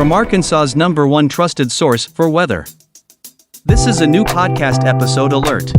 from Arkansas's #1 trusted source for weather. This is a new podcast episode alert.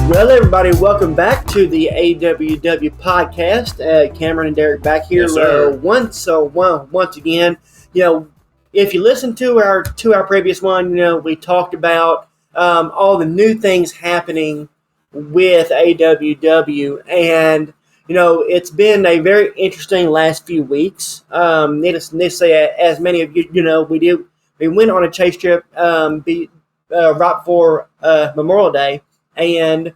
Well, everybody, welcome back to the AWW podcast. Cameron and Derek back here. Yes, once again, if you listen to our previous one, we talked about all the new things happening with AWW, and it's been a very interesting last few weeks. Needless to say, as many of you we went on a chase trip right before Memorial Day, and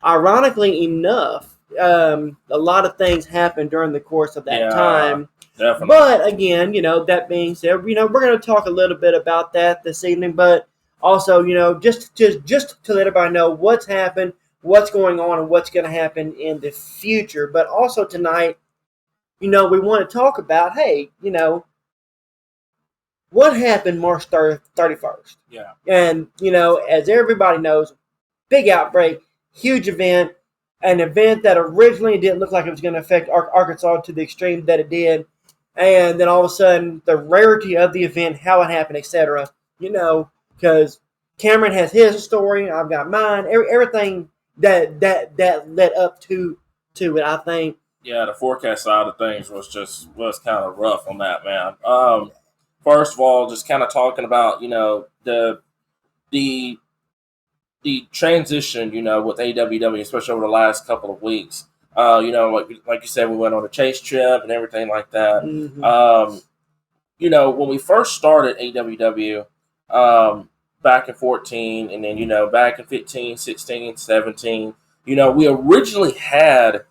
ironically enough, a lot of things happened during the course of that time. Definitely. But again, that being said, we're going to talk a little bit about that this evening. But also, just to let everybody know what's happened, what's going on, and what's going to happen in the future. But also tonight, we want to talk about, what happened March 31st. Yeah. And as everybody knows, big outbreak. Huge event, an event that originally didn't look like it was going to affect Arkansas to the extreme that it did. And then all of a sudden, the rarity of the event, how it happened, etc. Because Cameron has his story, I've got mine, everything that led up to it, I think. Yeah, the forecast side of things was kind of rough on that, man. First of all, just kind of talking about, the transition, with AWW, especially over the last couple of weeks, like you said, we went on a chase trip and everything like that. Mm-hmm. When we first started AWW back in 14 and then, back in 15, 16, 17, we originally had,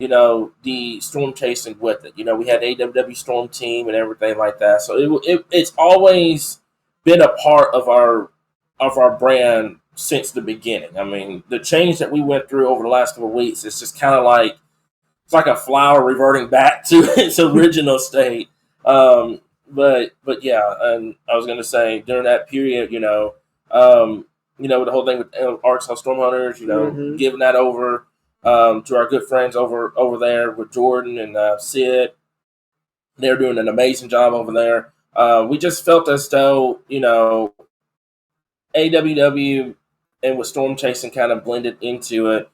the storm chasing with it. We had AWW storm team and everything like that. So it's always been a part of our brand since the beginning. I mean, the change that we went through over the last couple of weeks is just kind of like, it's like a flower reverting back to its original state. But yeah, and I was going to say during that period, with the whole thing with Arkansas Storm Hunters, Mm-hmm. giving that over to our good friends over there with Jordan and Sid. They're doing an amazing job over there. We just felt as though, AWW and with storm chasing kind of blended into it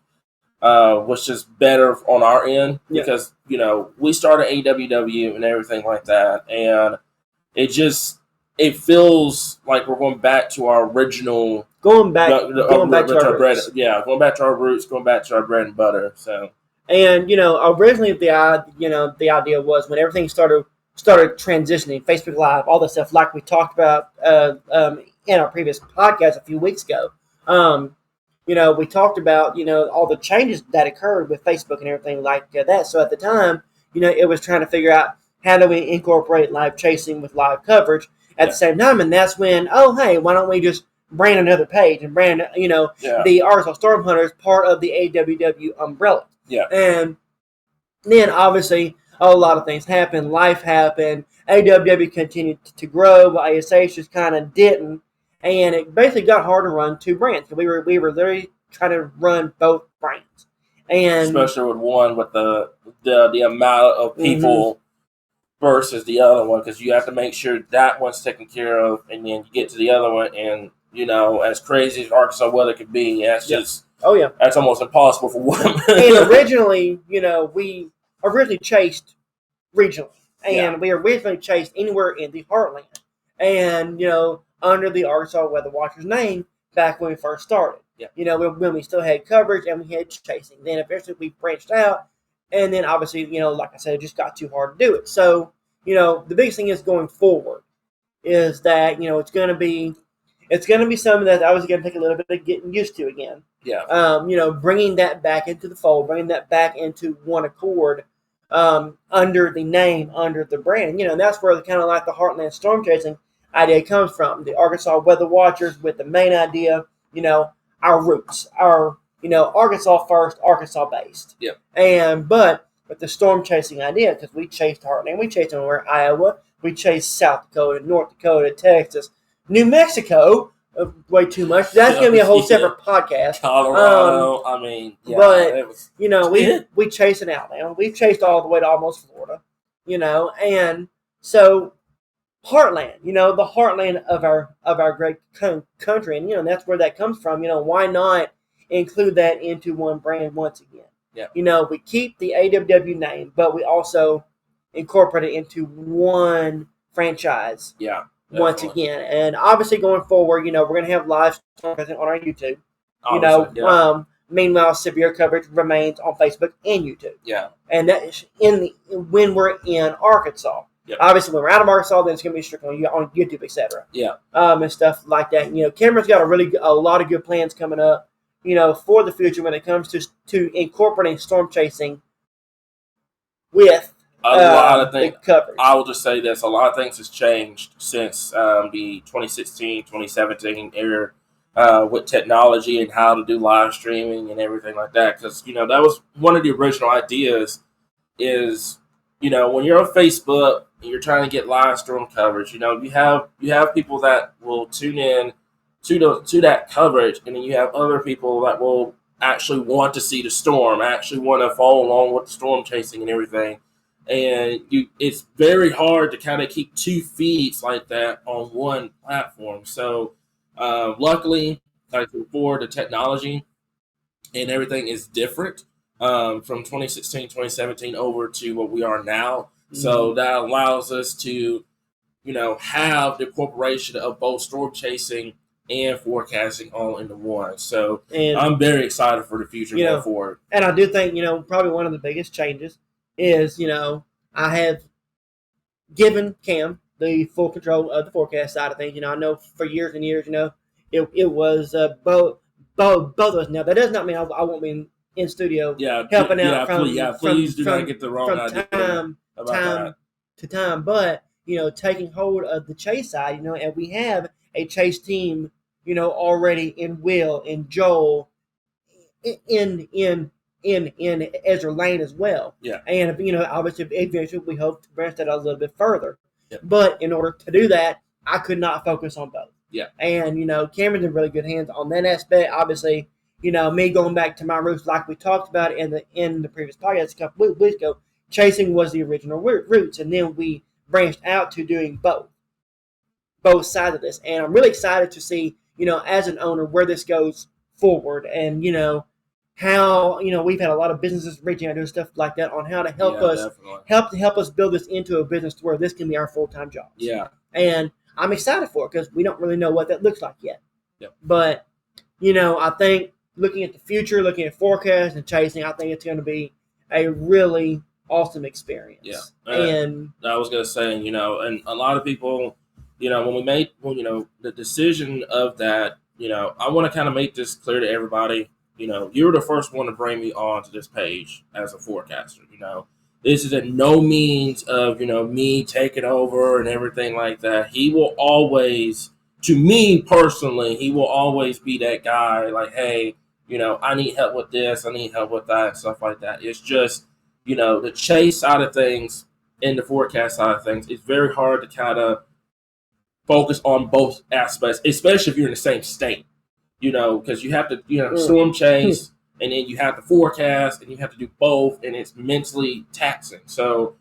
was just better on our end because, we started AWW and everything like that. And it feels like we're going back to our original. Going back to our roots. Going back to our roots, going back to our bread and butter. So. And, originally the idea was when everything started transitioning, Facebook Live, all this stuff like we talked about in our previous podcast a few weeks ago. We talked about, all the changes that occurred with Facebook and everything like that. So at the time, it was trying to figure out how do we incorporate live chasing with live coverage at the same time. And that's when, why don't we just brand another page and brand, the Arkansas Storm Hunters part of the AWW umbrella. Yeah. And then obviously a lot of things happened. Life happened. AWW continued to grow, but ASH just kind of didn't. And it basically got hard to run two brands. We were literally trying to run both brands, and especially with one with the amount of people versus the other one, because you have to make sure that one's taken care of, and then you get to the other one, and as crazy as Arkansas weather could be, that's just that's almost impossible for one. And originally, we originally chased regionally, and we originally chased anywhere in the heartland, and under the Arkansas Weather Watchers name back when we first started. Yeah. When we still had coverage and we had chasing. Then eventually we branched out, and then obviously, like I said, it just got too hard to do it. So, the biggest thing is going forward is that, it's going to be something that I was going to take a little bit of getting used to again. Yeah. Bringing that back into the fold, bringing that back into one accord under the name, under the brand. And that's where kind of like the Heartland Storm Chasing idea comes from. The Arkansas Weather Watchers with the main idea, our roots, our Arkansas first, Arkansas based. Yeah. But with the storm chasing idea, because we chased Heartland, we chased over Iowa, we chased South Dakota, North Dakota, Texas, New Mexico. Way too much. That's going to be a whole separate podcast. Colorado. But it was, we chasing Alabama. We've chased all the way to almost Florida. And so Heartland. The heartland of our great country, and that's where that comes from. Why not include that into one brand once again? Yeah. We keep the AWW name, but we also incorporate it into one franchise. Yeah. Once again, and obviously going forward, we're going to have live stream on our YouTube. Meanwhile, severe coverage remains on Facebook and YouTube. Yeah, and that is when we're in Arkansas. Yep. Obviously, when we're out of Arkansas, then it's going to be strictly on YouTube, etc. Yeah, and stuff like that. Cameron's got a lot of good plans coming up. For the future when it comes to incorporating storm chasing with. A lot of things. Coverage. I will just say this. A lot of things has changed since the 2016, 2017 era with technology and how to do live streaming and everything like that. Because, that was one of the original ideas is, when you're on Facebook and you're trying to get live storm coverage, you have people that will tune in to that coverage, and then you have other people that will actually want to see the storm, actually want to follow along with the storm chasing and everything. And it's very hard to kind of keep two feeds like that on one platform. So luckily, like before, the technology and everything is different from 2016, 2017 over to what we are now. Mm-hmm. So that allows us to, have the incorporation of both storm chasing and forecasting all into one. So I'm very excited for the future going forward. And I do think, probably one of the biggest changes is, I have given Cam the full control of the forecast side of things. I know for years and years, it was both of us. Now, that does not mean I won't be in studio helping out please do not get the wrong idea time to time. But, taking hold of the chase side, and we have a chase team, already in Will, in Joel, in Ezra Lane as well. Yeah. And, obviously, eventually we hope to branch that out a little bit further. Yep. But in order to do that, I could not focus on both. Yeah. And, Cameron's in really good hands on that aspect. Obviously, me going back to my roots like we talked about in the previous podcast a couple weeks ago, chasing was the original roots. And then we branched out to doing both sides of this. And I'm really excited to see, as an owner, where this goes forward. And, how we've had a lot of businesses reaching out to stuff like that on how to help us help us build this into a business to where this can be our full-time job. Yeah. And I'm excited for it because we don't really know what that looks like yet. Yep. But I think looking at the future, looking at forecasts and chasing, I think it's going to be a really awesome experience. Yeah. And I was going to say, and a lot of people, when we made the decision of that, I want to kind of make this clear to everybody. You were the first one to bring me on to this page as a forecaster. This is in no means of, me taking over and everything like that. He will always, to me personally, he will always be that guy like, hey, I need help with this, I need help with that, and stuff like that. It's just, the chase side of things and the forecast side of things, it's very hard to kind of focus on both aspects, especially if you're in the same state. Because you have to, storm chase, and then you have to forecast, and you have to do both, and it's mentally taxing. So,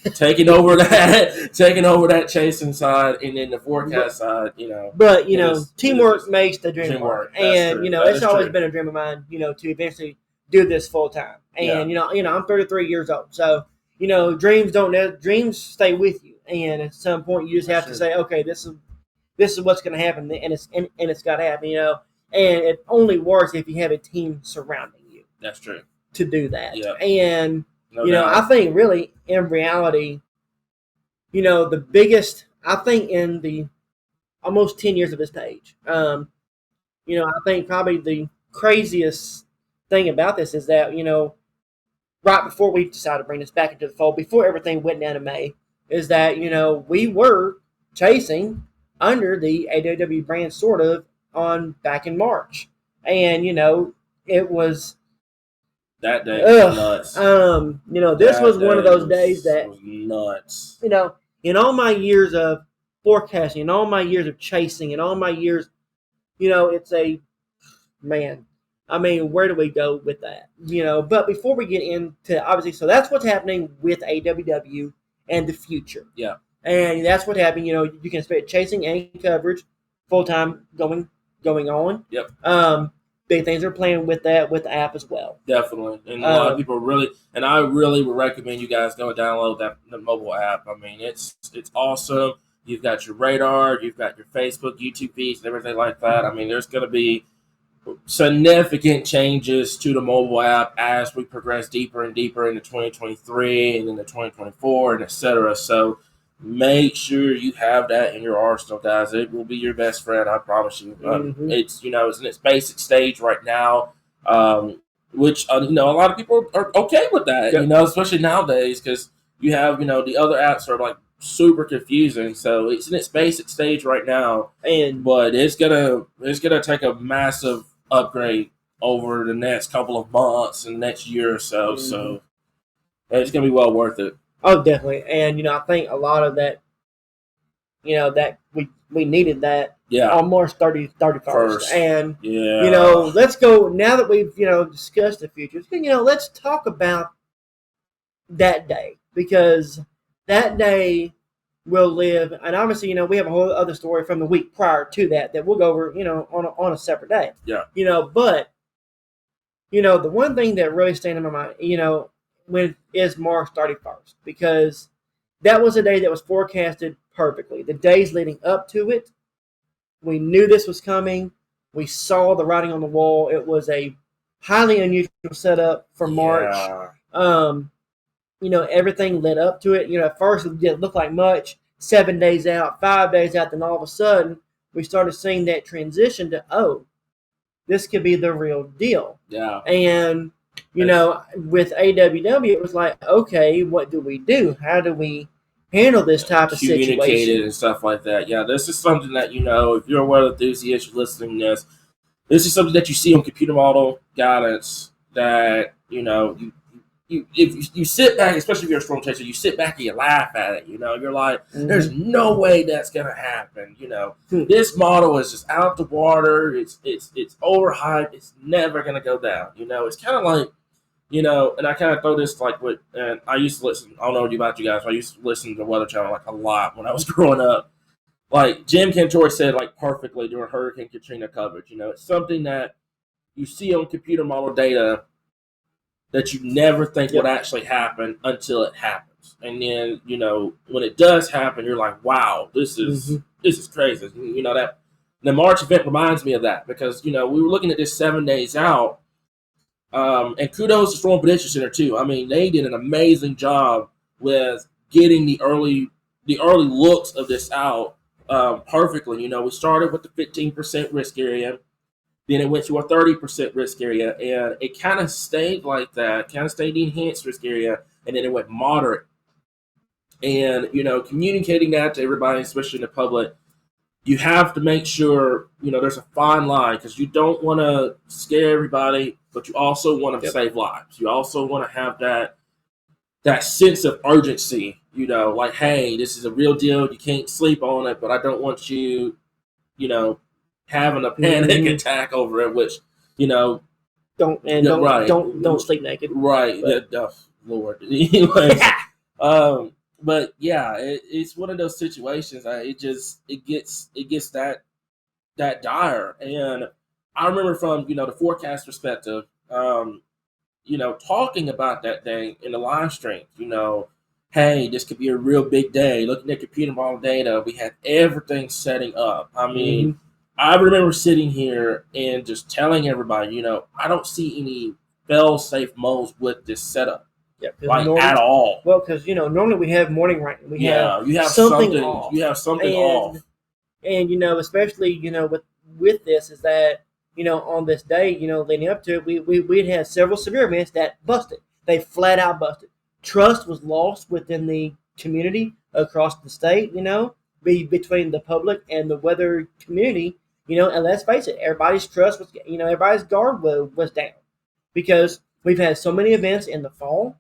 taking over that chasing side, and then the forecast side, But teamwork makes the dream work, and it's always true. been a dream of mine, to eventually do this full time. And I'm 33 years old, so dreams stay with you, and at some point you just have to say, okay, this is what's going to happen, and it's got to happen, and it only works if you have a team surrounding you. That's true. To do that, yeah. And no doubt. I think really in reality, the biggest, I think in the almost 10 years of this page, I think probably the craziest thing about this is that right before we decided to bring this back into the fold, before everything went down in May, is that we were chasing under the AWW brand sort of back in March. And, it was That day was nuts. This was one of those days that was nuts. In all my years of forecasting, in all my years of chasing, in all my years, it's a man. I mean, where do we go with that? But before we get into obviously, so that's what's happening with AWW and the future. Yeah. And that's what happened. You can expect chasing and coverage full time going on. Yep. Big things are playing with that with the app as well. Definitely, and a lot of people and I really would recommend you guys go and download the mobile app. I mean, it's awesome. You've got your radar, you've got your Facebook, YouTube feeds, and everything like that. I mean, there's going to be significant changes to the mobile app as we progress deeper and deeper into 2023 and into 2024 and etc. So make sure you have that in your arsenal, guys. It will be your best friend, I promise you. It's it's in its basic stage right now, which a lot of people are okay with that. Yep. Especially nowadays because you have the other apps are like super confusing. So it's in its basic stage right now, but it's gonna take a massive upgrade over the next couple of months and next year or so. So it's gonna be well worth it. Oh, definitely. And, I think a lot of that, that we needed that on March 31st. And, let's go, now that we've, discussed the future, let's talk about that day. Because that day will live, and obviously, we have a whole other story from the week prior to that we'll go over, on a separate day. Yeah. But, the one thing that really stayed in my mind, when is March 31st, because that was a day that was forecasted perfectly. The days leading up to it, we knew this was coming. We saw the writing on the wall. It was a highly unusual setup for March. Everything led up to it. At first it didn't look like much. 7 days out, 5 days out, then all of a sudden we started seeing that transition to, this could be the real deal. Yeah. And with AWW, it was like, okay, what do we do? How do we handle this type of situation? Communicated and stuff like that. Yeah, this is something that, if you're a weather enthusiast, you're listening to this is something that you see on computer model guidance that, if you sit back, especially if you're a storm chaser, you sit back and you laugh at it. You're like, there's no way that's gonna happen. This model is just out the water. It's overhyped. It's never gonna go down. It's kind of like, and I kind of throw this like with, and I used to listen. I don't know about you guys, but I used to listen to the Weather Channel like a lot when I was growing up. Like Jim Cantori said, like perfectly during Hurricane Katrina coverage. It's something that you see on computer model data that you never think would actually happen until it happens. And then, when it does happen, you're like, wow, this is crazy. That the March event reminds me of that because, we were looking at this 7 days out. And kudos to Storm Prediction Center too. I mean, they did an amazing job with getting the early looks of this out perfectly. We started with the 15% risk area. Then it went to a 30% risk area, and it kind of stayed like that, kind of stayed the enhanced risk area, and then it went moderate. And, communicating that to everybody, especially in the public, you have to make sure, there's a fine line because you don't want to scare everybody, but you also want to save lives. You also want to have that sense of urgency, like, hey, this is a real deal. You can't sleep on it, but I don't want you, having a panic attack over it, which don't sleep naked. Right. Lord. Anyways, but yeah, it's one of those situations. It gets that dire, and I remember from the forecast perspective, talking about that day in the live stream. Hey, this could be a real big day. Looking at computer model data, we had everything setting up. I mean. I remember sitting here and just telling everybody, I don't see any fail-safe modes with this setup, at all. Well, because normally we have morning rain, you have something off. You have something off, and especially with this is that on this day, leading up to it, we'd had several severe events that busted. They flat out busted. Trust was lost within the community across the state. Between the public and the weather community. And let's face it, everybody's trust was, everybody's guard was down because we've had so many events in the fall,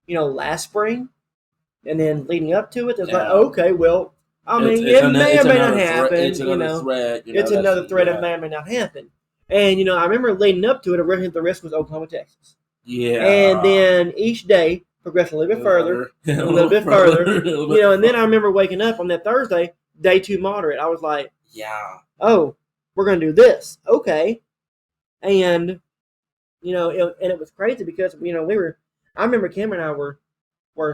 last spring, and then leading up to it. It's like, okay, well, I mean, it may or may not happen. It's another threat. It's another threat that may or may not happen. And, I remember leading up to it, originally the risk was Oklahoma, Texas. Yeah. And then each day progressed a little bit further, a little bit further. And then I remember waking up on that Thursday, day 2 moderate. I was like, yeah. Oh, we're going to do this. Okay. And, it was crazy because, I remember Cameron and I were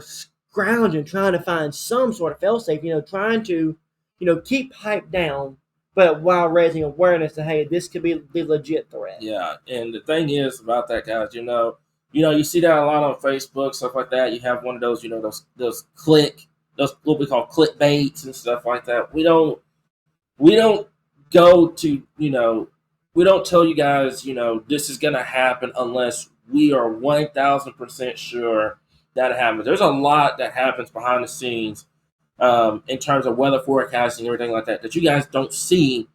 scrounging, trying to find some sort of fail-safe, trying to, keep hype down, but while raising awareness that, hey, this could be the legit threat. Yeah, and the thing is about that, guys, you see that a lot on Facebook, stuff like that. You have one of those, those what we call clickbaits and stuff like that. We don't go to, we don't tell you guys, this is going to happen unless we are 1,000% sure that it happens. There's a lot that happens behind the scenes in terms of weather forecasting and everything like that you guys don't see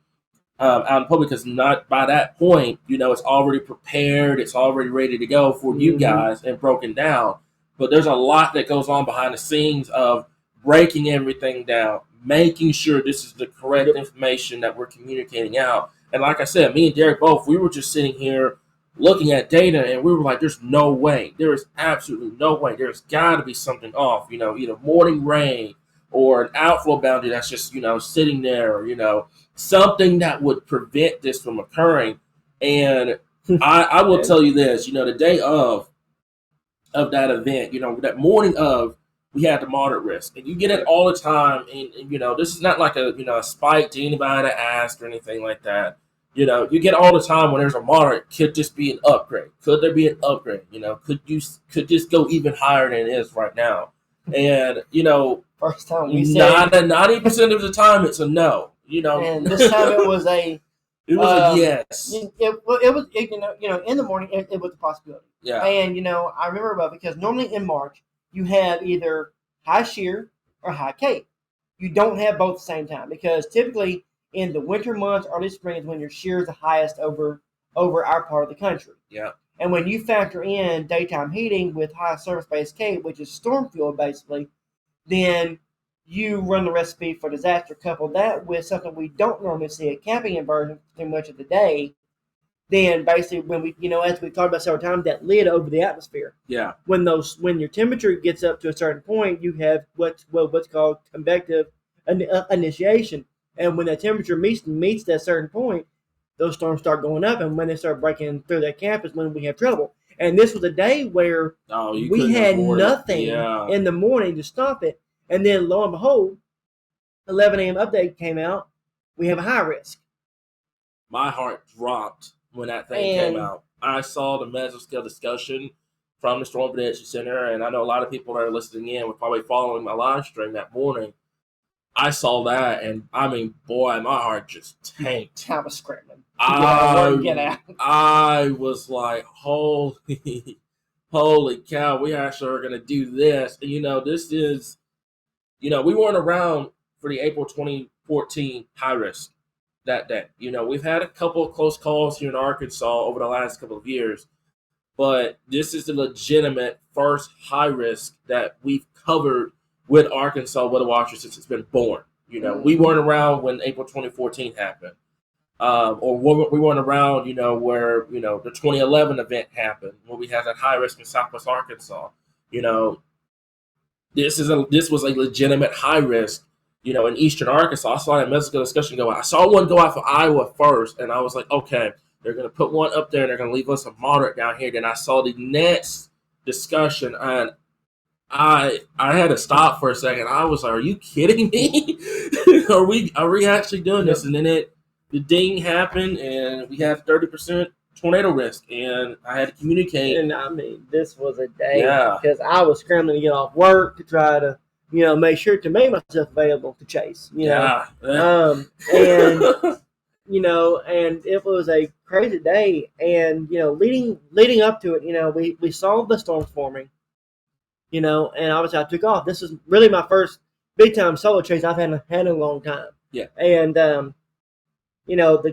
out in public, because not by that point, it's already prepared, it's already ready to go for you guys and broken down. But there's a lot that goes on behind the scenes of breaking everything down, making sure this is the correct information that we're communicating out. And like I said, me and Derek both, we were just sitting here looking at data, and we were like, there's no way. There is absolutely no way. There's got to be something off, either morning rain or an outflow boundary that's just, sitting there, or, something that would prevent this from occurring. And I will tell you this, the day of that event, that morning of, we had the moderate risk. And you get it all the time. And this is not like a spike to anybody to ask or anything like that. You get all the time when there's a moderate, could just be an upgrade. Could there be an upgrade? Could just go even higher than it is right now. And, first time we said 90% of the time it's a no. And this time it was a yes. It was in the morning it was a possibility. Yeah. And I remember because normally in March you have either high shear or high cape. You don't have both at the same time, because typically in the winter months, early spring is when your shear is the highest over our part of the country. Yeah. And when you factor in daytime heating with high surface-based cape, which is storm fuel basically, then you run the recipe for disaster. Couple that with something we don't normally see, a camping inversion too much of the day, then basically when we, as we've talked about several times, that lid over the atmosphere. Yeah. When your temperature gets up to a certain point, you have what's called convective initiation. And when that temperature meets that certain point, those storms start going up. And when they start breaking through that camp is when we have trouble. And this was a day where we had nothing in the morning to stop it. And then lo and behold, 11 a.m. update came out. We have a high risk. My heart dropped when that thing came out. I saw the mesoscale discussion from the Storm Prediction Center, and I know a lot of people that are listening in were probably following my live stream that morning. I saw that, and I mean, boy, my heart just tanked. I was screaming. Get out. I was like, holy cow, we actually are going to do this. And, this is, we weren't around for the April 2014 high risk that day. We've had a couple of close calls here in Arkansas over the last couple of years, but this is the legitimate first high risk that we've covered with Arkansas Weather Watchers since it's been born. We weren't around when April 2014 happened. Or we weren't around, where, the 2011 event happened, where we had that high risk in Southwest Arkansas. This was a legitimate high risk, in Eastern Arkansas. I saw that mesoscale discussion go out. I saw one go out for Iowa first, and I was like, okay, they're going to put one up there, and they're going to leave us a moderate down here. Then I saw the next discussion, and I had to stop for a second. I was like, are you kidding me? Are we actually doing this? And then the ding happened, and we had 30% tornado risk, and I had to communicate. And I mean, this was a day because I was scrambling to get off work to try to, make sure to make myself available to chase. And and it was a crazy day, and leading up to it, we saw the storms forming. And obviously I took off. This is really my first big time solo chase I've had in a long time. Yeah. And the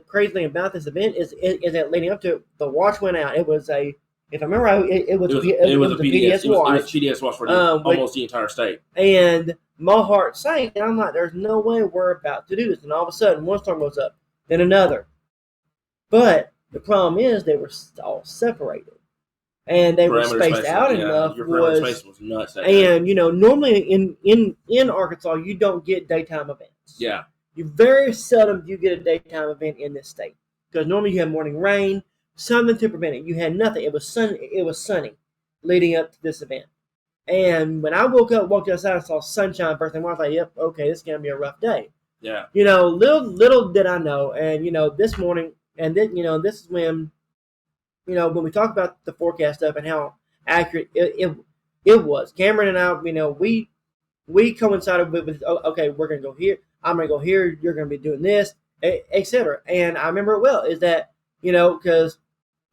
crazy thing about this event is that leading up to it, the watch went out. It was a If I remember right, it was It it was was a a PDS. PDS It was watch, PDS watch for which, almost the entire state. and my heart sank, and I'm like, "There's no way we're about to do this." And all of a sudden, one storm goes up, then another. But the problem is they were all separated, and they were Parameter spaced spacing, out yeah, enough. your parameter Was spacing was nuts. That day. And normally in Arkansas, you don't get daytime events. Yeah, You very seldom you get a daytime event in this state because normally you have morning rain, something to prevent it. You had nothing. It was sun. It was sunny leading up to this event. And when I walked outside and saw sunshine first thing, I was like, "Yep, okay, this is gonna be a rough day." yeah. Little did I know, and this morning, and then this is when when we talk about the forecast stuff and how accurate it was. Cameron and I, we coincided with okay, we're gonna go here. I'm gonna go here. You're gonna be doing this, etc. And I remember it well. Is that because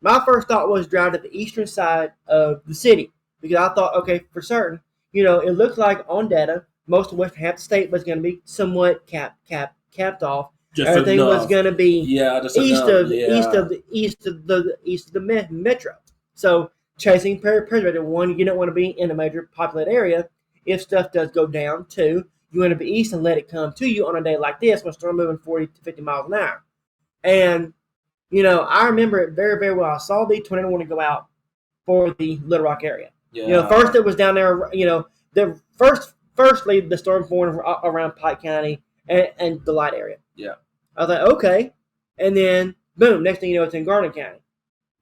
my first thought was drive to the eastern side of the city because I thought, okay, for certain, it looked like on data most of western half the state was going to be somewhat capped off. Just Everything enough. was going to be just east enough. of the metro. So chasing perspective, one, you don't want to be in a major populated area. If stuff does go down, two, you want to be east and let it come to you on a day like this when storm moving 40 to 50 miles an hour. And I remember it very, very well. I saw the tornado want to go out for the Little Rock area. Yeah. First it was down there. The firstly the storm formed around Pike County and the Light area. Yeah. I was like, okay, and then boom, next thing you know, it's in Garden County,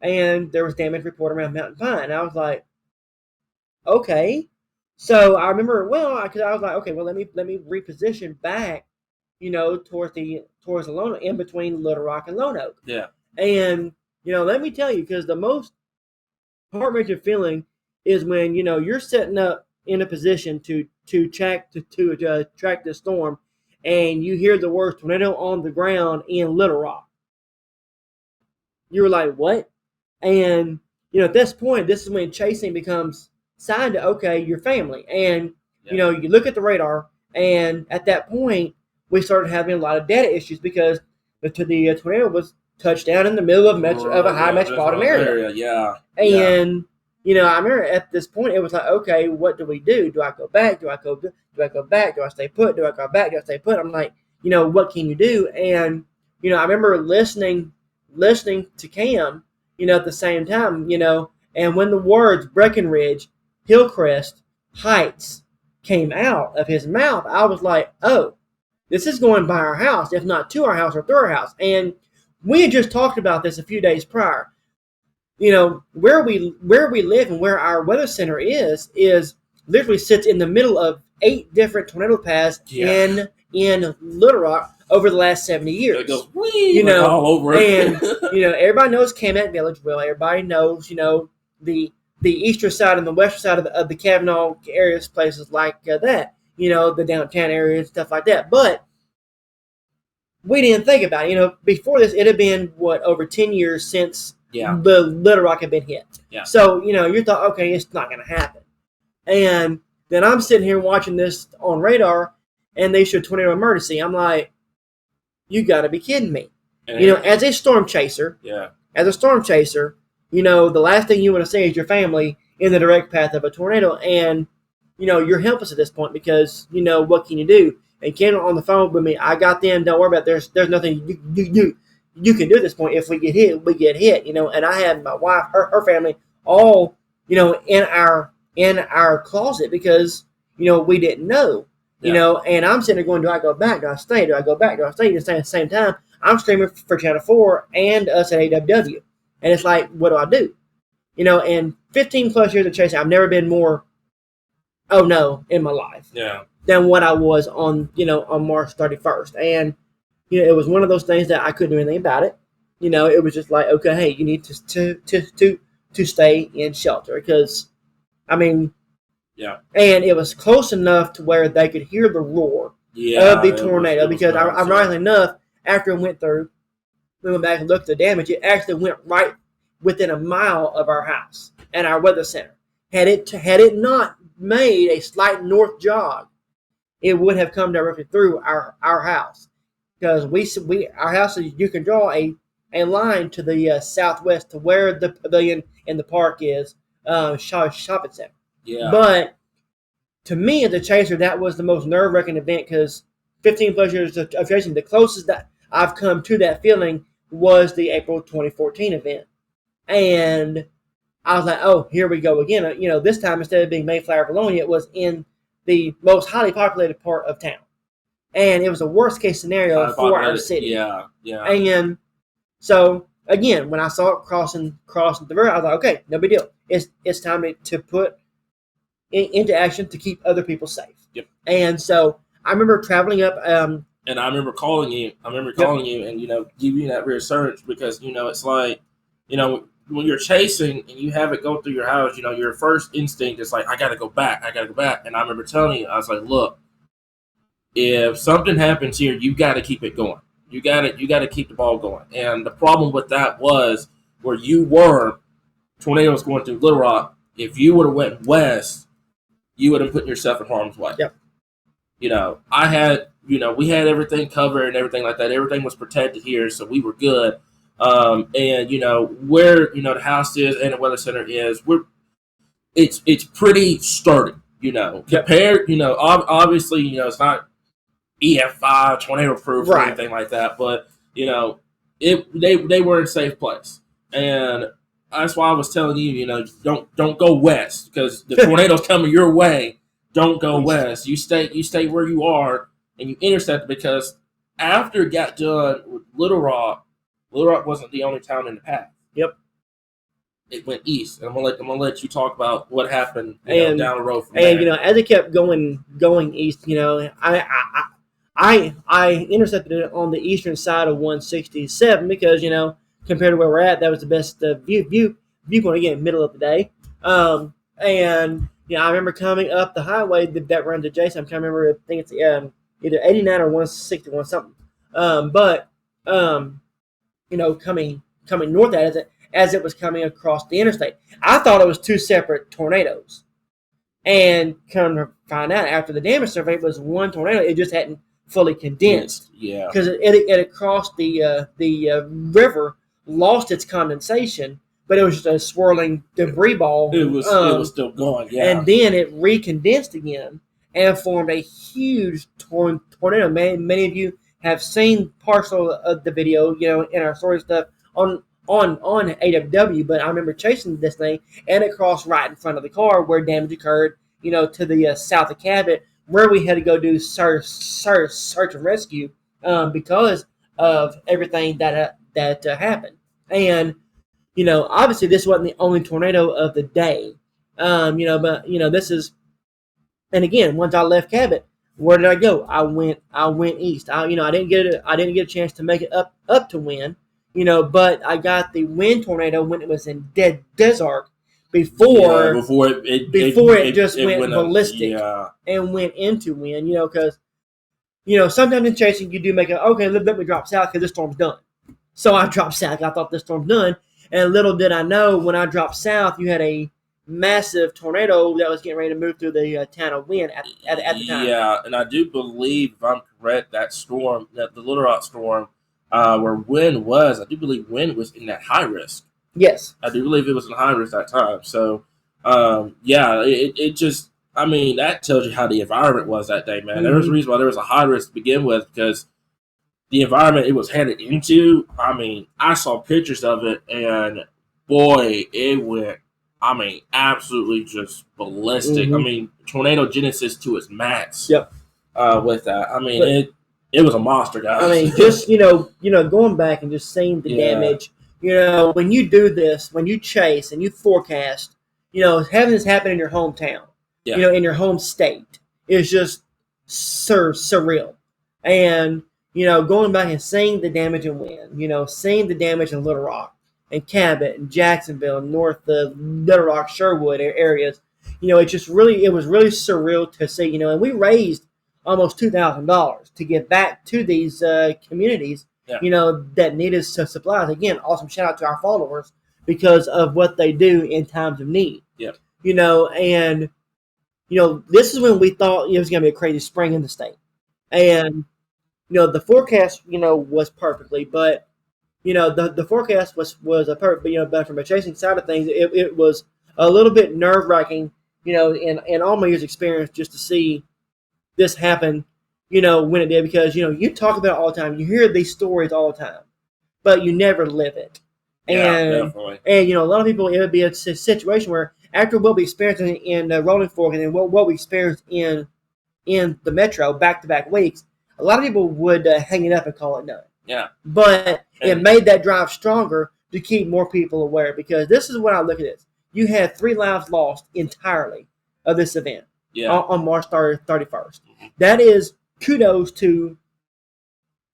and there was damage reported around Mountain Pine. And I was like, okay, so I remember well because I was like, okay, well let me reposition back, towards the Lone Oak, in between Little Rock and Lone Oak. Yeah. And let me tell you, because the most heart-wrenching feeling is when you're setting up in a position to track the storm, and you hear the words tornado on the ground in Little Rock. You're like, what? And at this point, this is when chasing becomes signed to your family, and you look at the radar, and at that point, we started having a lot of data issues because the tornado was touched down in the middle of a high metropolitan area. Yeah. And I remember at this point it was like, okay, what do we do? Do I go back? Do I go back? Do I stay put? Do I go back? Do I stay put? I'm like, what can you do? And I remember listening to Cam, at the same time, and when the words Breckenridge, Hillcrest, Heights came out of his mouth, I was like, oh, this is going by our house, if not to our house or through our house. And we had just talked about this a few days prior. Where we live and where our weather center is literally sits in the middle of 8 different tornado paths in Little Rock over the last 70 years. It goes all over and everybody knows Camet Village well. Everybody knows the eastern side and the western side of the Kavanaugh areas, places like that. The downtown area and stuff like that. But we didn't think about it. Before this, it had been over 10 years since the Little Rock had been hit. Yeah. So, you thought, okay, it's not going to happen. And then I'm sitting here watching this on radar, and they show tornado emergency. I'm like, you got to be kidding me. And as a storm chaser, the last thing you want to see is your family in the direct path of a tornado. And, you're helpless at this point because, what can you do? And Ken on the phone with me, I got them. Don't worry about it. There's nothing you can do at this point. If we get hit, we get hit. And I had my wife, her family, all in our closet because we didn't know. And I'm sitting there going, do I go back? Do I stay? Do I go back? Do I stay? At the same time, I'm screaming for Channel 4 and us at AWW. And it's like, what do I do? And 15 plus years of chasing, I've never been more, oh no, in my life. Yeah. Than what I was on March 31st. And, it was one of those things that I couldn't do anything about it. It was just like, okay, hey, you need to stay in shelter because, yeah. And it was close enough to where they could hear the roar of the tornado because, ironically enough, after it went through, we went back and looked at the damage. It actually went right within a mile of our house and our weather center. Had it not made a slight north jog, it would have come directly through our house because our house, you can draw a a line to the southwest to where the pavilion and the park is, shopping center. Yeah. But to me, as a chaser, that was the most nerve-wracking event because 15 plus years of chasing, the closest that I've come to that feeling was the April 2014 event. And I was like, oh, here we go again. This time, instead of being Mayflower, Bologna, it was in the most highly populated part of town. And it was a worst-case scenario for our city. Yeah. And so, again, when I saw it crossing the river, I was like, okay, no big deal. It's time to put into action to keep other people safe. Yep. And so I remember traveling up. And I remember calling you. And giving you that reassurance because it's like when you're chasing and you have it go through your house, your first instinct is like I gotta go back. And I remember telling you, I was like, look, if something happens here, you got to keep it going. You got to keep the ball going. And the problem with that was where you were, tornadoes going through Little Rock. If you would have went west, you would have put yourself in harm's way. Yep. I had, we had everything covered and everything like that. Everything was protected here, so we were good. And where the house is and the weather center is, it's pretty sturdy. Compared, obviously, it's not EF5 tornado proof or anything like that, but they were in a safe place, and that's why I was telling you, don't go west because the tornado's coming your way. Don't go west. You stay where you are, and you intercept because after it got done with Little Rock wasn't the only town in the path. Yep. It went east, and I'm gonna let you talk about what happened down the road from there. And as it kept going east, I intercepted it on the eastern side of 167 because compared to where we're at, that was the best viewpoint again, middle of the day. And I remember coming up the highway that runs adjacent. I'm trying to remember. I think it's either 89 or 161 something. But coming north at it as it was coming across the interstate, I thought it was two separate tornadoes. And come to find out, after the damage survey, it was one tornado. It just hadn't fully condensed. Yeah. Because it had crossed the river, lost its condensation, but it was just a swirling debris ball. It was still going, yeah. And then it recondensed again and formed a huge tornado. Many of you have seen partial of the video, in our story stuff on AWW, but I remember chasing this thing, and it crossed right in front of the car where damage occurred, to the south of Cabot, where we had to go do search and rescue because of everything that happened. And obviously this wasn't the only tornado of the day, but this is. And again, once I left Cabot, where did I go? I went east. I didn't get a chance to make it up to Wynn, but I got the Wynn tornado when it was in Desark before it just went ballistic and went into Wynn. Because sometimes in chasing you do make let me drop south because this storm's done. So I dropped south. I thought this storm's done, and little did I know when I dropped south, you had a massive tornado that was getting ready to move through the town of Wynn at the time. Yeah, and I do believe, if I'm correct, that the Little Rock storm, where Wynn was, I do believe Wynn was in that high risk. Yes. I do believe it was in high risk that time. So, it just, that tells you how the environment was that day, man. Mm-hmm. There was a reason why there was a high risk to begin with because the environment it was headed into, I saw pictures of it, and boy, it went, absolutely just ballistic. Mm-hmm. Tornado genesis to its max. Yep. With that, it was a monster, guys. Just going back and just seeing the damage. When you do this, when you chase and you forecast, having this happen in your hometown, in your home state, is just surreal. And going back and seeing the damage in Wynn, seeing the damage in Little Rock and Cabot and Jacksonville, north of Little Rock, Sherwood areas, it was really surreal to see, and we raised almost $2,000 to give back to these communities, that needed supplies. Again, awesome shout out to our followers because of what they do in times of need. Yep. And this is when we thought it was going to be a crazy spring in the state, and the forecast was perfectly, but the forecast was a perfect, but from a chasing side of things, it was a little bit nerve wracking, in all my years' experience, just to see this happen, when it did, because you talk about it all the time, you hear these stories all the time, but you never live it. Yeah, And definitely. and a lot of people, it would be a situation where after what we experienced in Rolling Fork, and then what we experienced in the Metro back to back weeks, a lot of people would hang it up and call it done. Yeah. But it And made that drive stronger to keep more people aware, because this is what I look at this. You had 3 lives lost entirely of this event yeah, on March 31st. That is kudos to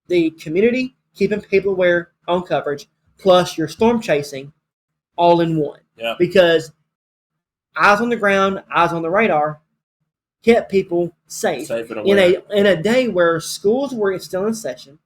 the community keeping people aware on coverage, plus your storm chasing all in one. yeah, Because eyes on the ground, eyes on the radar, kept people safe safe and in aware. a day where schools were still in session.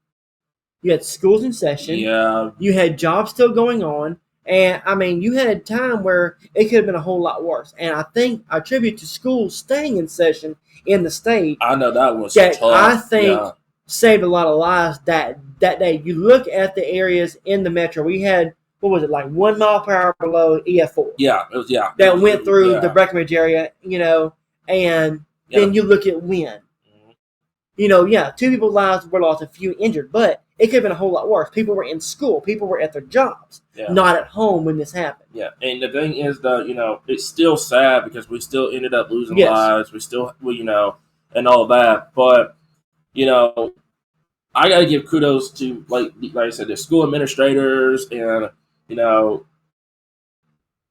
You had schools in session. Yeah, You had jobs still going on. And, I mean, you had a time where it could have been a whole lot worse. And I think I attribute to schools staying in session in the state I know that was that tough. I think Yeah, saved a lot of lives that day. You look at the areas in the metro. We had, what was it, like 1 mile per hour below EF4 yeah, it was, yeah. that went through yeah, the Breckenridge area, and yeah. then you look at Wynn. Mhm. 2 people's lives were lost, a few injured, but it could have been a whole lot worse. People were in school. People were at their jobs, Yeah. not at home when this happened. Yeah, and the thing is that it's still sad because we still ended up losing Yes. lives. We still, and all that. But I got to give kudos to like I said, the school administrators and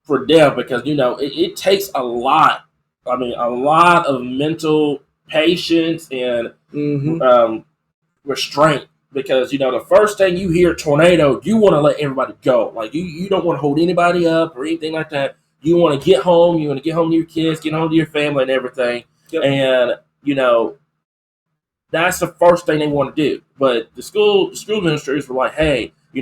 for them, because it takes a lot. I mean, a lot of mental patience and restraint, because the first thing you hear tornado, you want to let everybody go. Like you don't want to hold anybody up or anything like that. You want to get home. You want to get home to your kids, get home to your family, and everything. Yep. And that's the first thing they want to do. But the school administrators were like, hey, we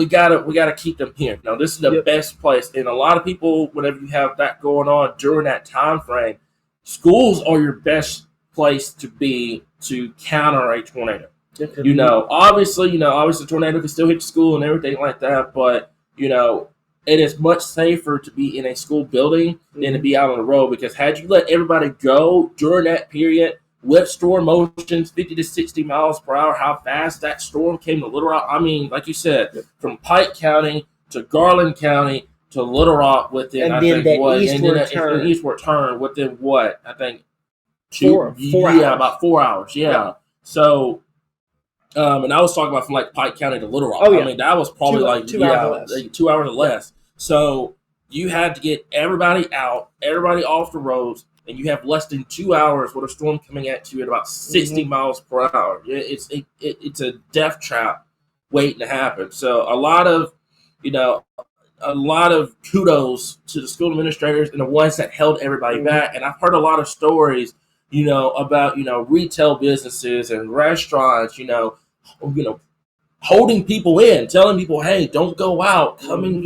gotta keep them here. Now this is the Yep. best place. And a lot of people, whenever you have that going on during that time frame, schools are your best place to be to counter a tornado. Obviously tornado can still hit school and everything like that, but it is much safer to be in a school building than to be out on the road, because had you let everybody go during that period with storm motions 50 to 60 miles per hour, how fast that storm came to Little Rock. I mean, like you said, from Pike County to Garland County to Little Rock within, And then that eastward turn within what? I think 4 hours. About 4 hours. Yeah. Yeah. So, and I was talking about from like Pike County to Little Rock. Oh, yeah. I mean, that was probably 2 hours or less. like 2 hours or less. So you had to get everybody out, everybody off the roads, and you have less than 2 hours with a storm coming at you at about 60 miles per hour. It's a death trap waiting to happen. So a lot of kudos to the school administrators and the ones that held everybody back. And I've heard a lot of stories, about retail businesses and restaurants, holding people in, telling people, hey, don't go out, come in,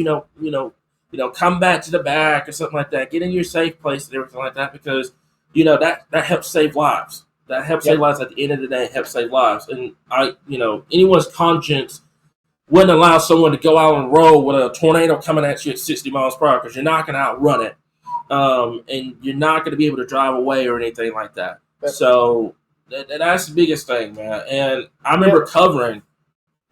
come back to the back or something like that, get in your safe place and everything like that, because that helps save lives. That helps save lives. At the end of the day, it helps save lives. And anyone's conscience wouldn't allow someone to go out on the road with a tornado coming at you at 60 miles per hour, because you're not going to outrun it. And you're not going to be able to drive away or anything like that. So that's the biggest thing, man. And I remember covering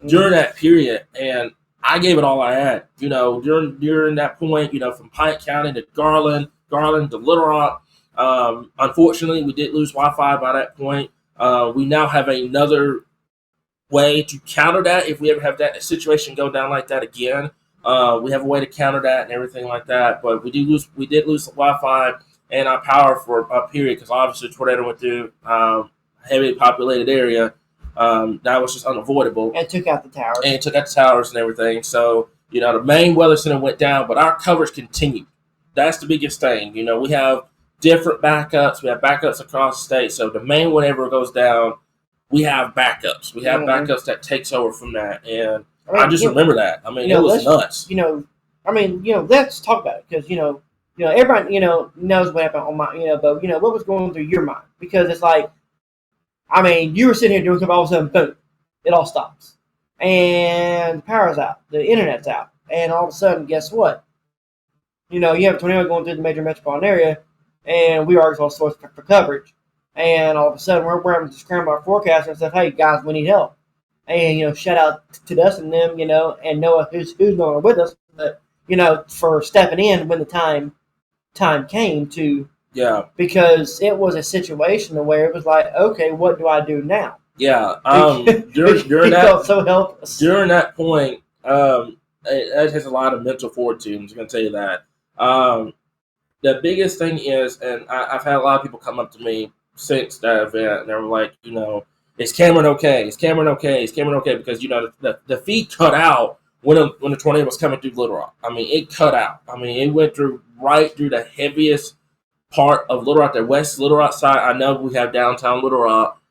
during that period, and I gave it all I had. During that point, from Pike County to Garland to Little Rock. Unfortunately, we did lose Wi-Fi by that point. We now have another way to counter that if we ever have that situation go down like that again. We have a way to counter that and everything like that. But we did lose the Wi-Fi and our power for a period, because obviously the tornado went through a heavily populated area. That was just unavoidable. And took out the towers. And everything. So, the main weather center went down, but our coverage continued. That's the biggest thing. We have different backups. We have backups across the state. So the main, whenever it goes down, we have backups. We have backups that takes over from that. And I just remember that. I mean, it was nuts. Let's talk about it, because, everybody, knows what happened on my, but, what was going through your mind? Because it's like, I mean, you were sitting here doing something, all of a sudden, boom, it all stops. and the power's out, the internet's out, and all of a sudden, guess what? You have a tornado going through the major metropolitan area, and we are Arkansas source for coverage. And all of a sudden, we're having to scramble our forecaster and say, "Hey guys, we need help." And shout out to Dustin and them, and Noah, who's no longer with us, but for stepping in when the time came to. Yeah. Because it was a situation where it was like, okay, what do I do now? Yeah. During that, felt so helpless. During that point, it has a lot of mental fortitude. I'm just going to tell you that. The biggest thing is, and I've had a lot of people come up to me since that event, and they were like, is Cameron okay? Is Cameron okay? Is Cameron okay? Because, the feed cut out when the tornado was coming through Little Rock. I mean, it cut out. I mean, it went right through the heaviest part of Little Rock, the west Little Rock side. I know we have downtown Little Rock,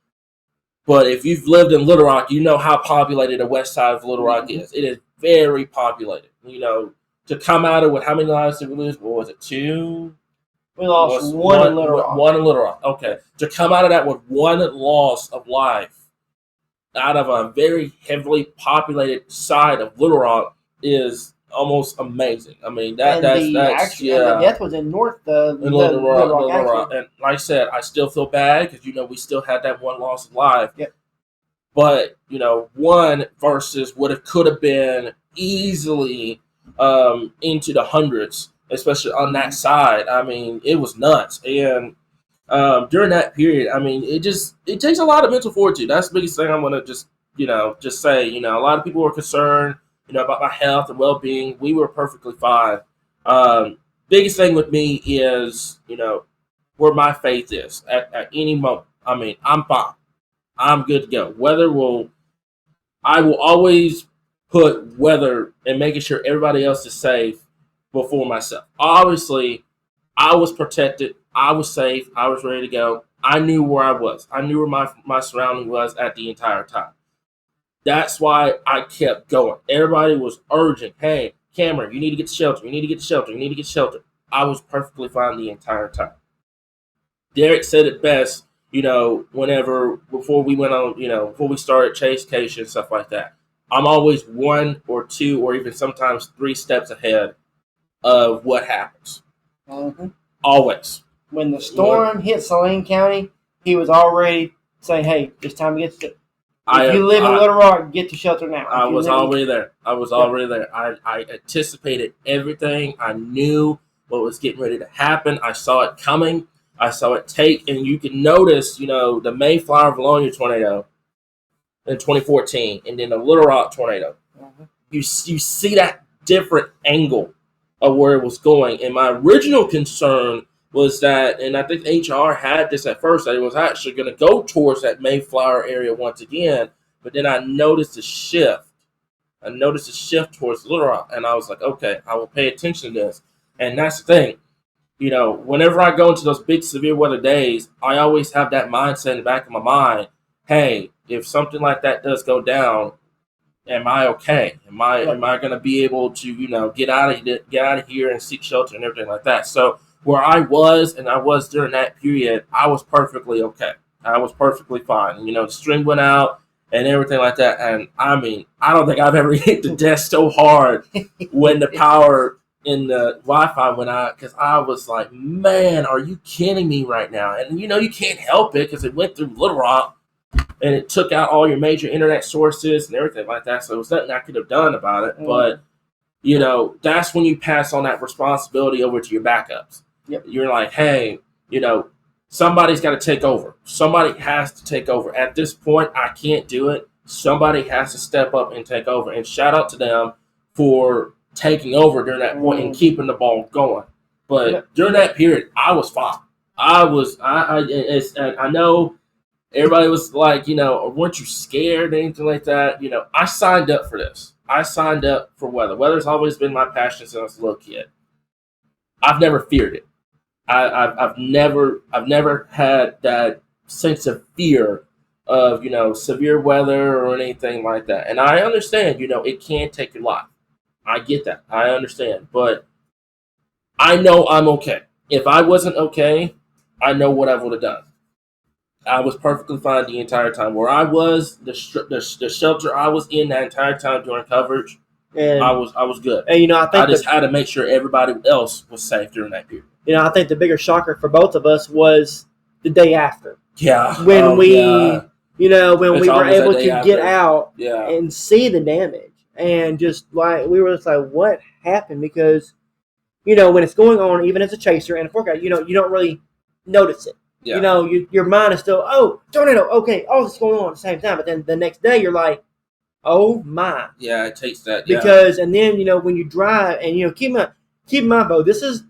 but if you've lived in Little Rock, you know how populated the west side of Little Rock is. It is very populated. To come out of it, how many lives did we lose? What was it, 2? We lost one in Little Rock. One in Little Rock. Okay. To come out of that with one loss of life out of a very heavily populated side of Little Rock is almost amazing. I mean, that's and the death was in Little Rock. And like I said, I still feel bad because we still had that one loss of life. Yep. But one versus what could have been easily into the hundreds, especially on that side. I mean, it was nuts. And during that period, I mean, it takes a lot of mental fortitude. That's the biggest thing I'm gonna just say. A lot of people were concerned, about my health and well-being. We were perfectly fine. Biggest thing with me is, where my faith is at any moment. I mean, I'm fine. I'm good to go. I will always put weather and making sure everybody else is safe before myself. Obviously, I was protected. I was safe. I was ready to go. I knew where I was. I knew where my surrounding was at the entire time. That's why I kept going. Everybody was urgent. Hey, Cameron, you need to get to shelter. You need to get to shelter. You need to get to shelter. I was perfectly fine the entire time. Derek said it best, before we went on, before we started Chase Cation and stuff like that. I'm always 1 or 2 or even sometimes 3 steps ahead of what happens. Mm-hmm. Always. When the storm hit Saline County, he was already saying, "Hey, it's time to get to. If you live in Little Rock, get to shelter now." I was already there. I anticipated everything. I knew what was getting ready to happen. I saw it coming. I saw it take, and you can notice, the Mayflower Valonia tornado in 2014, and then the Little Rock tornado. Mm-hmm. You see that different angle of where it was going. And my original concern was that, and I think HR had this at first, that it was actually going to go towards that Mayflower area once again. But then I noticed a shift. Towards Little Rock. And I was like, okay, I will pay attention to this. And that's the thing. Whenever I go into those big severe weather days, I always have that mindset in the back of my mind. Hey, if something like that does go down, am I okay? Am I going to be able to, get out of here and seek shelter and everything like that? So where I was during that period, I was perfectly okay. I was perfectly fine. The string went out and everything like that. And I mean, I don't think I've ever hit the desk so hard when the power in the Wi-Fi went out, because I was like, man, are you kidding me right now? And you can't help it because it went through Little Rock and it took out all your major internet sources and everything like that. So it was nothing I could have done about it. But that's when you pass on that responsibility over to your backups. Yep. You're like, hey, somebody's got to take over. Somebody has to take over. At this point, I can't do it. Somebody has to step up and take over. And shout out to them for taking over during that point and keeping the ball going. But during that period, I was fine. I know everybody was like, weren't you scared or anything like that? I signed up for this. I signed up for weather. Weather's always been my passion since I was a little kid. I've never feared it. I've never had that sense of fear of, severe weather or anything like that. And I understand, it can take your life. I get that. I understand. But I know I'm okay. If I wasn't okay, I know what I would have done. I was perfectly fine the entire time. Where I was, the shelter I was in that entire time during coverage, And I was good. and I think I just had to make sure everybody else was safe during that period. I think the bigger shocker for both of us was the day after. Yeah. When we yeah. when It's we were always that able day to after. get out Yeah. and see the damage, and just like we were just like, what happened? Because when it's going on, even as a chaser and a forecaster, you don't really notice it. Yeah. Your mind is still, oh, tornado, okay, all this is going on at the same time. But then the next day, you're like, oh my. Yeah, it takes that. Yeah. Because and then when you drive and keep in mind, Bo, this is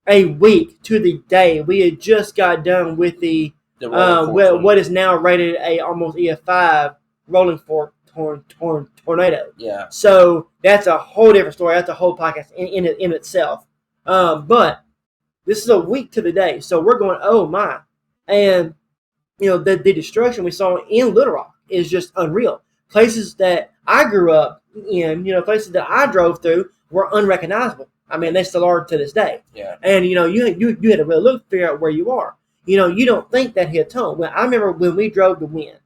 a week to the day. We had just got done with the what is now rated a almost EF5 rolling fork tornado. Yeah. So that's a whole different story. That's a whole podcast in itself. But this is a week to the day, so we're going, oh my, and the destruction we saw in Little Rock is just unreal. Places that I grew up in, places that I drove through were unrecognizable. I mean, they still are to this day. Yeah. And you had to really look to figure out where you are. You don't think that hits home. When I remember when we drove to Wynn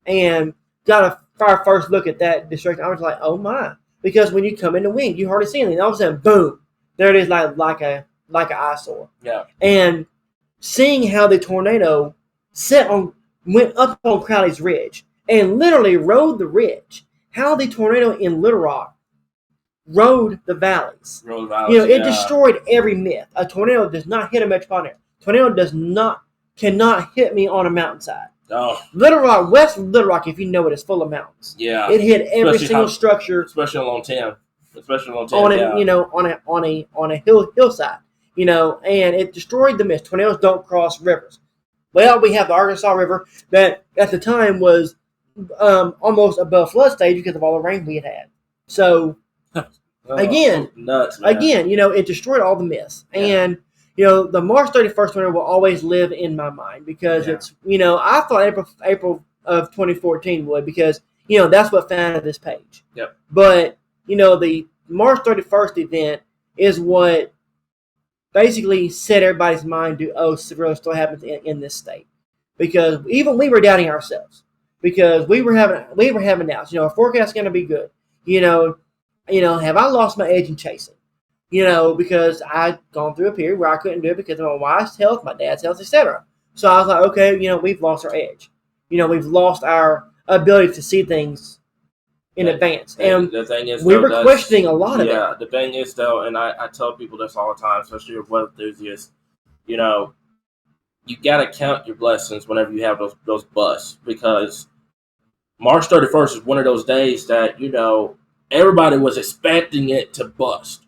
and got our first look at that destruction, I was like, oh my, because when you come into Wynn, you hardly see anything. All of a sudden, boom, there it is, like an eyesore. Yeah. And seeing how the tornado went up on Crowley's Ridge and literally rode the ridge. How the tornado in Little Rock rode the valleys. It destroyed every myth. A tornado does not hit a metropolitan area. Tornado cannot hit me on a mountainside. Oh. Little Rock, West Little Rock, if you know it, is full of mountains. Yeah. It hit every single structure, especially along 10. On a hillside. And it destroyed the mist. Tornadoes don't cross rivers. Well, we have the Arkansas River that at the time was almost above flood stage because of all the rain we had had. So again, nuts, man. It destroyed all the myths. Yeah. And the March 31st tornado will always live in my mind because it's I thought April of 2014 would, because that's what founded this page. Yep. But the March 31st event is what basically set everybody's mind to, Seville still happens in this state, because even we were doubting ourselves, because we were having doubts. Our forecast's going to be good. Have I lost my edge in chasing? Because I'd gone through a period where I couldn't do it because of my wife's health, my dad's health, etc. So I was like, okay, we've lost our edge. We've lost our ability to see things in advance. And the thing is, we were questioning a lot of it. Yeah, the thing is, though, and I tell people this all the time, especially with weather enthusiasts, you got to count your blessings whenever you have those busts, because March 31st is one of those days that, everybody was expecting it to bust.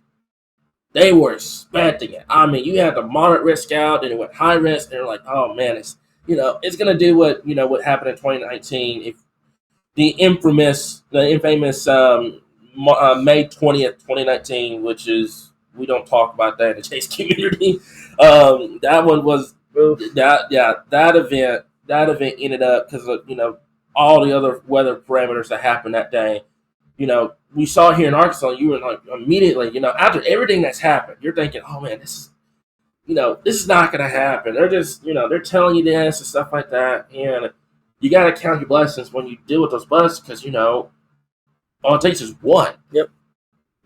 They were expecting it. I mean, you had the moderate risk out, and it went high risk, and they're like, oh, man, it's going to do what happened in 2019. If the infamous May 20th, 2019, which is, we don't talk about that in the chase community. That one was that event ended up because of all the other weather parameters that happened that day. We saw here in Arkansas, you were like immediately, after everything that's happened, you're thinking, oh man, this is not going to happen. They're just, they're telling you this and stuff like that. And you got to count your blessings when you deal with those busts, because, all it takes is one. Yep.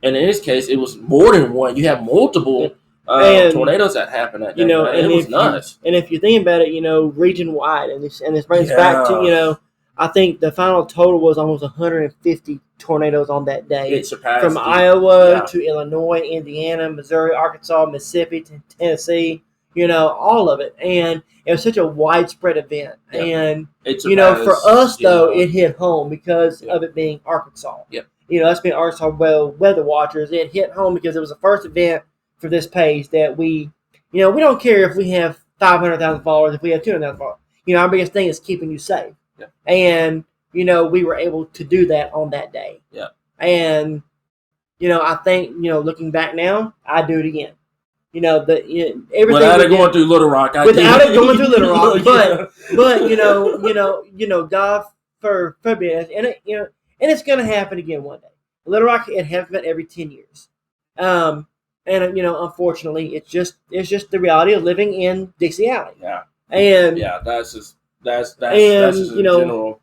And in this case, it was more than one. You have multiple tornadoes that happened that day. And it was nuts. And if you think about it, region wide, and this brings back to, I think the final total was almost 150 tornadoes on that day. It surpassed from Iowa to Illinois, Indiana, Missouri, Arkansas, Mississippi, Tennessee, all of it. And it was such a widespread event. Yep. And, for us, though, it hit home because of it being Arkansas. Yep. Us being Arkansas weather watchers, it hit home because it was the first event for this page that we don't care if we have 500,000 followers, if we have 200,000 followers. Our biggest thing is keeping you safe. Yeah. And, we were able to do that on that day. Yeah. And, I think, looking back now, I'd do it again. Everything without it going through Little Rock. Without it going through Little Rock. But God forbid, and it's going to happen again one day. Little Rock, it happens every 10 years. And, unfortunately, it's just the reality of living in Dixie Alley. Yeah. And yeah, that's just That's and just in general.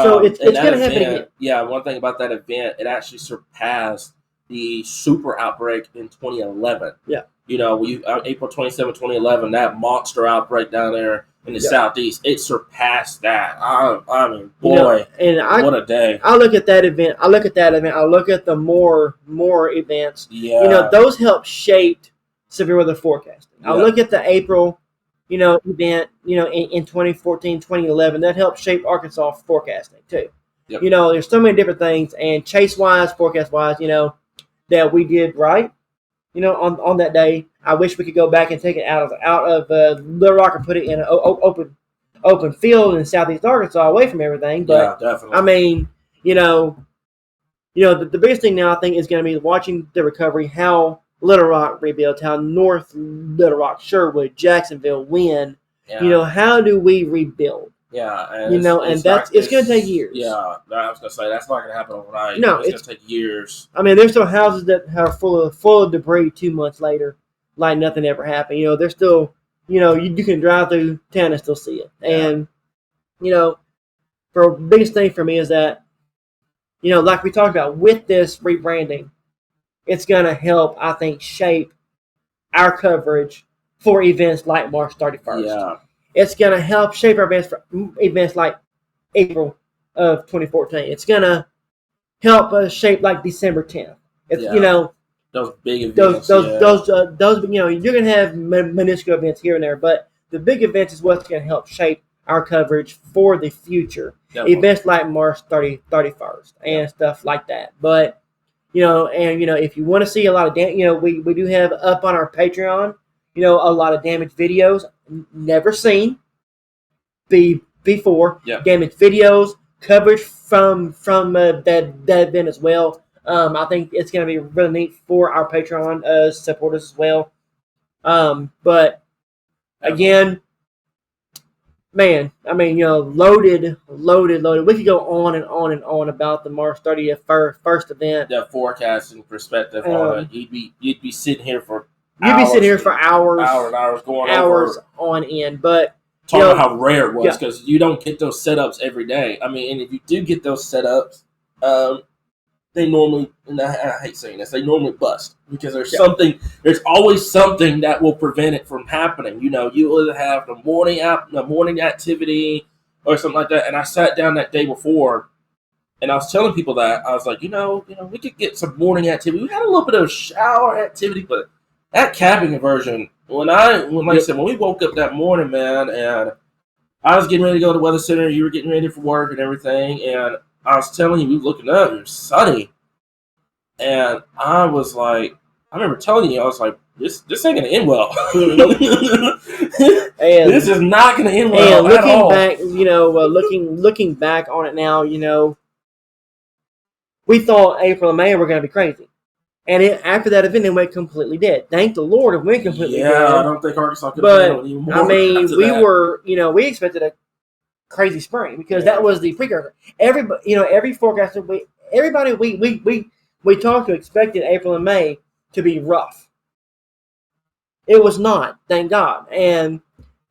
so it's going to happen again. Yeah, one thing about that event, it actually surpassed the super outbreak in 2011. Yeah. April 27, 2011, that monster outbreak down there in the Southeast, it surpassed that. I mean, boy, what a day. I look at that event. I look at the more events. Yeah. Those help shape severe weather forecasting. I look at the April, event, in 2014, 2011, that helped shape Arkansas forecasting too. Yep. There's so many different things, and chase-wise, forecast-wise, that we did right. On that day, I wish we could go back and take it out of Little Rock and put it in an open field in Southeast Arkansas, away from everything. But yeah, definitely. I mean, the biggest thing now I think is going to be watching the recovery, how Little Rock rebuilds, how North Little Rock, Sherwood, Jacksonville win. Yeah. How do we rebuild? Yeah, and it's going to take years. Yeah, I was going to say that's not going to happen overnight. No, it's going to take years. I mean, there's still houses that are full of debris 2 months later, like nothing ever happened. There's still, you can drive through town and still see it. Yeah. And the biggest thing for me is that, like we talked about with this rebranding, it's going to help, I think, shape our coverage for events like March 31st. Yeah. It's going to help shape our events for events like April of 2014. It's going to help us shape like December 10th. It's, those big events. Those you're going to have minuscule events here and there, but the big events is what's going to help shape our coverage for the future. Definitely. Events like March 31st and stuff like that. But, if you want to see a lot of we do have up on our Patreon, a lot of damaged videos never seen before. Yep. Damaged videos, coverage from that event as well. I think it's going to be really neat for our Patreon supporters as well. But again, man, I mean, loaded. We could go on and on and on about the March 30th first event. The forecasting perspective on it, you'd be sitting here for hours going over on end. But talking about how rare it was, because you don't get those setups every day. I mean, and if you do get those setups, they normally, and I hate saying this, they normally bust, because there's always something that will prevent it from happening. You either have the morning activity or something like that. And I sat down that day before, and I was telling people that I was like, we could get some morning activity. We had a little bit of shower activity, but that capping conversion, when we woke up that morning, man, and I was getting ready to go to the weather center, you were getting ready for work and everything, and I was telling you, we were looking up, it was sunny. And I was like, I remember telling you, I was like, this ain't going to end well. And this is not going to end well at all. Back, looking back on it now, we thought April and May were going to be crazy. And after that event, it went completely dead. Thank the Lord, it went completely dead. Yeah, I don't think Arkansas could have handled it anymore. I mean, we expected a crazy spring, because that was the precursor. Every forecaster, everybody we talked to expected April and May to be rough. It was not, thank God.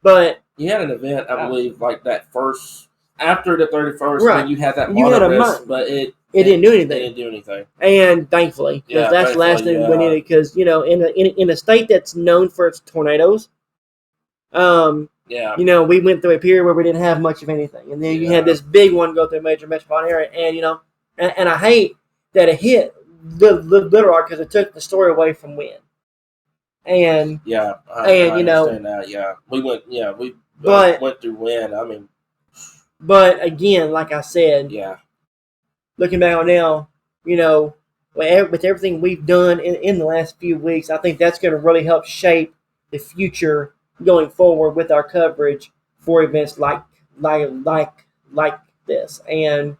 But you had an event, I believe, like that first after the 31st, right. When you had that monorail, but it didn't do anything. It didn't do anything. And thankfully, because that's the last thing we needed. Because in a state that's known for its tornadoes, we went through a period where we didn't have much of anything, and then you had this big one go through a major metropolitan area, and I hate that it hit Little Rock, because it took the story away from Wynn. And I understand that. We went through Wynn. I mean, but again, like I said, looking back on now, with everything we've done in the last few weeks, I think that's going to really help shape the future going forward with our coverage for events like this. And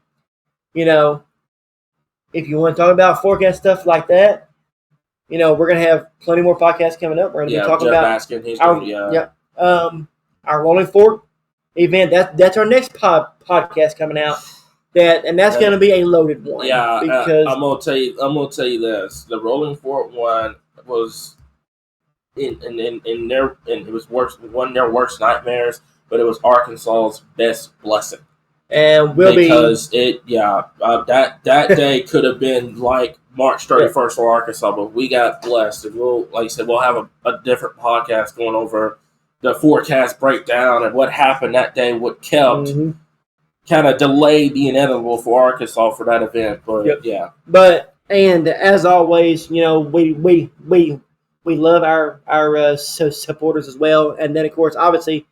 if you want to talk about forecast stuff like that, we're going to have plenty more podcasts coming up. We're going to be talking about our Rolling Fork event. That's our next podcast coming out. That's going to be a loaded one. Yeah, because I'm gonna tell you this: the Rolling Fork one was it was one of their worst nightmares. but it was Arkansas's best blessing. And because that day could have been like March 31st for Arkansas, but we got blessed. And like I said, we'll have a different podcast going over the forecast breakdown and what happened that day, what kept kind of delayed the inevitable for Arkansas for that event. But But and as always, we love our supporters as well, and then of course, obviously,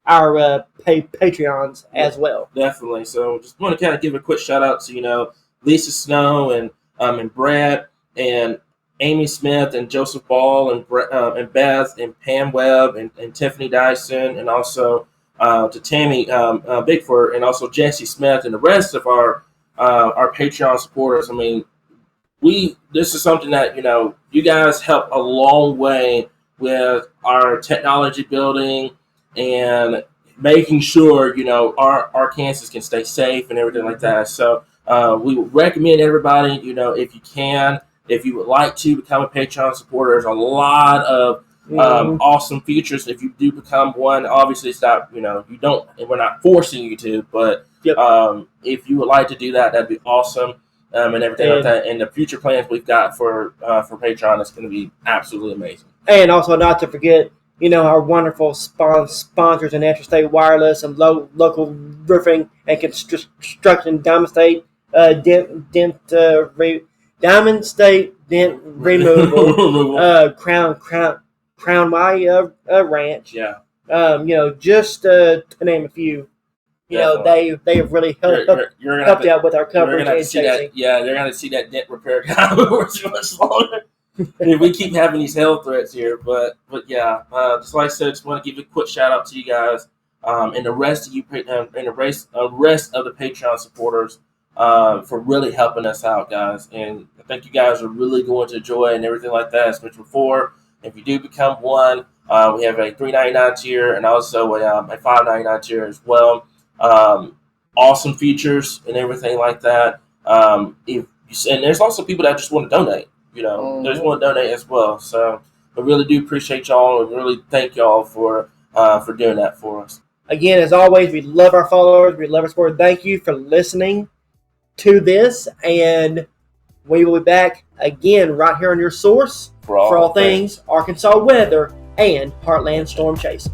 our Patreons as well. Definitely. So just want to kind of give a quick shout out to Lisa Snow and Brett and Amy Smith and Joseph Ball and Beth and Pam Webb and Tiffany Dyson, and also to Tammy Bigford, and also Jesse Smith and the rest of our Patreon supporters. I mean, this is something that you guys help a long way with our technology building and making sure our Kansas can stay safe and everything like that. So we would recommend everybody, if you can, if you would like to become a Patreon supporter, there's a lot of awesome features. If you do become one, obviously it's not, we're not forcing you to, but if you would like to do that, that'd be awesome. And everything like that. And the future plans we've got for Patreon is going to be absolutely amazing. And also not to forget, our wonderful sponsors in Interstate Wireless and local roofing and construction, Diamond State Diamond State Dent Removal, Crown Y Ranch. Yeah. Just to name a few. They have really helped out with our coverage and chasing. They're going to see that dent repair guy for much longer. We keep having these health threats here, but just like I said, just want to give a quick shout out to you guys and the rest of you and the rest of the Patreon supporters for really helping us out, guys. And I think you guys are really going to enjoy and everything like that. As mentioned before, if you do become one, we have a $3.99 tier and also a $5.99 tier as well. Awesome features and everything like that. And there's also people that just want to donate. They just want to donate as well. So I really do appreciate y'all and really thank y'all for doing that for us. Again, as always, we love our followers. We love our support. Thank you for listening to this, and we will be back again right here on your source for all things Arkansas weather and Heartland Storm Chase.